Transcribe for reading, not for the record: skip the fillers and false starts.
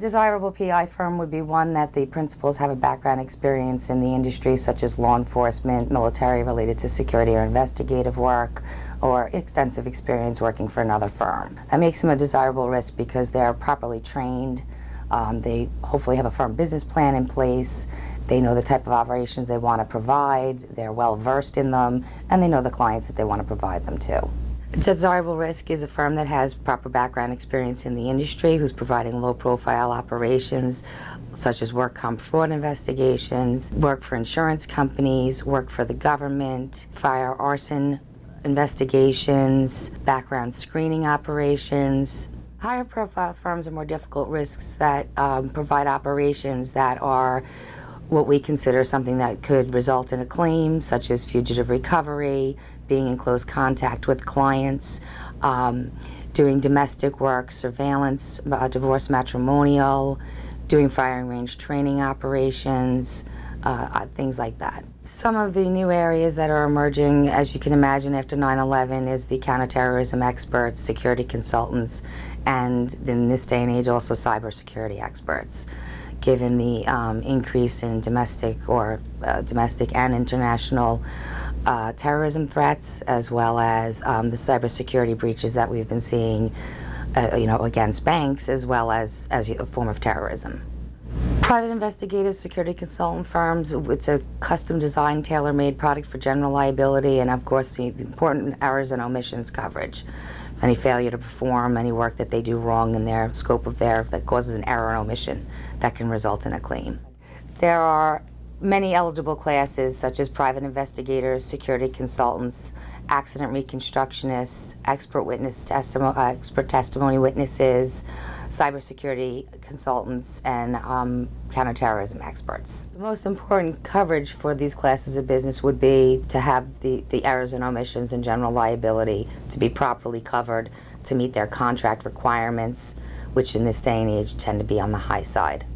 desirable PI firm would be one that the principals have a background experience in the industry, such as law enforcement, military related to security or investigative work, or extensive experience working for another firm. That makes them a desirable risk because they're properly trained. They hopefully have a firm business plan in place. They know the type of operations they want to provide. They're well versed in them, and they know the clients that they want to provide them to. Desirable risk is a firm that has proper background experience in the industry, who's providing low-profile operations such as work comp fraud investigations, work for insurance companies, work for the government, fire arson investigations, background screening operations. Higher profile firms are more difficult risks that provide operations that are what we consider something that could result in a claim, such as fugitive recovery, being in close contact with clients, doing domestic work, surveillance, divorce matrimonial, doing firing range training operations, things like that. Some of the new areas that are emerging, as you can imagine, after 9/11 is the counterterrorism experts, security consultants, and in this day and age also cybersecurity experts. Given the increase in domestic and international terrorism threats, as well as the cybersecurity breaches that we've been seeing, against banks, as well as a form of terrorism. Private investigative security consultant firms, it's a custom designed, tailor-made product for general liability, and of course the important errors and omissions coverage. Any failure to perform any work that they do wrong in their scope of that causes an error or omission that can result in a claim. There are many eligible classes such as private investigators, security consultants, accident reconstructionists, expert testimony witnesses, cybersecurity consultants, and counterterrorism experts. The most important coverage for these classes of business would be to have the errors and omissions and general liability to be properly covered to meet their contract requirements, which in this day and age tend to be on the high side.